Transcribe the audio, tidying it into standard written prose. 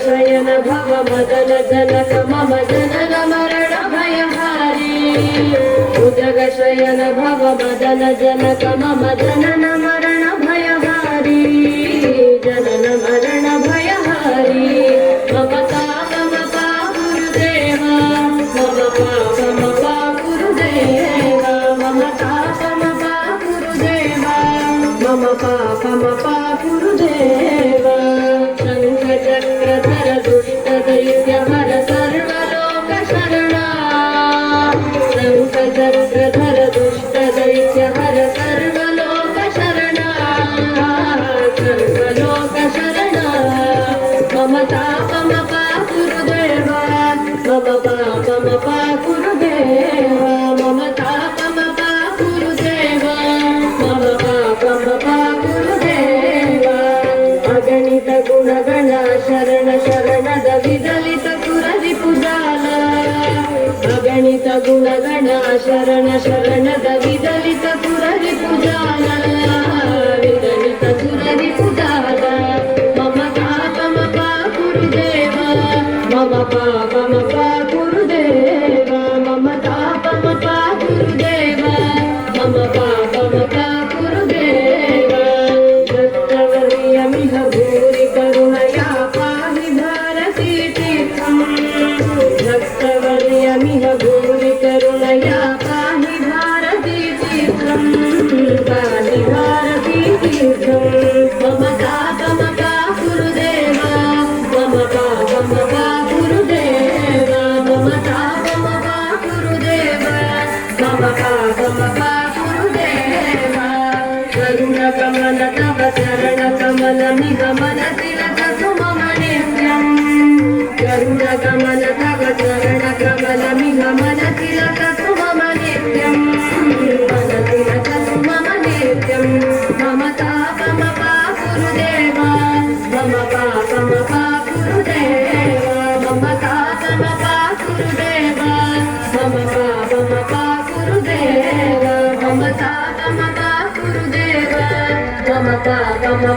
शयन भव मदन जनक मम जनन मरण भयहारी भुजग शयन भव मदन जनक मम जनन मरण भयहारी जनन मरण भयहारी मम पापम गुरुदेवा मम पापम गुरुदेवा मम पापम गुरुदेवा मम पापम गुरुदेवा चक्रधर दुष्ट दैत्य हर सर्वलोक शरणा चक्रधर दुष्ट दैत्य हर सर्वलोक शरणा सर्वलोक शरणा मम तापम गुरुदेवा मम पापम गुरुदेवा मम तापम गुरुदेवा मम पापम गुरुदेवा अगणित गुणगण शरण शरणद विदलित सुररि पुजाल अगणित गुणगण शरण शरणद विदलित सुररि पुजाल विदलित सुररि पुजाल मम पापम गुरुदेवा मम पापम गुरुदेवा मम तापम गुरुदेवा मम पापम गुरुदेवा दत्तवर्यमिह भूरि करुणया पाहि भारती तीर्थम् दत्तवर्यमिह भूरि करुणया पाहि भारती तीर्थम् पाहि भारती तीर्थम् मम तापम गुरुदेवा मम पापम गुरुदेवा मम तापम गुरुदेवा मम पापम गुरुदेवा करुणकमल तव चरणकमल निगमन तिलक सुमम नित्यम् करुणकमल तव चरणकमल निगमन तिलक सुमम नित्यम् मन तिलक सुमम नित्यम् मम तापम गुरुदेवा मम पापम गुरुदेवा मम तापम गुरुदेवा मम पापम गुरुदेवा मम तापम गुरुदेवा मम पापम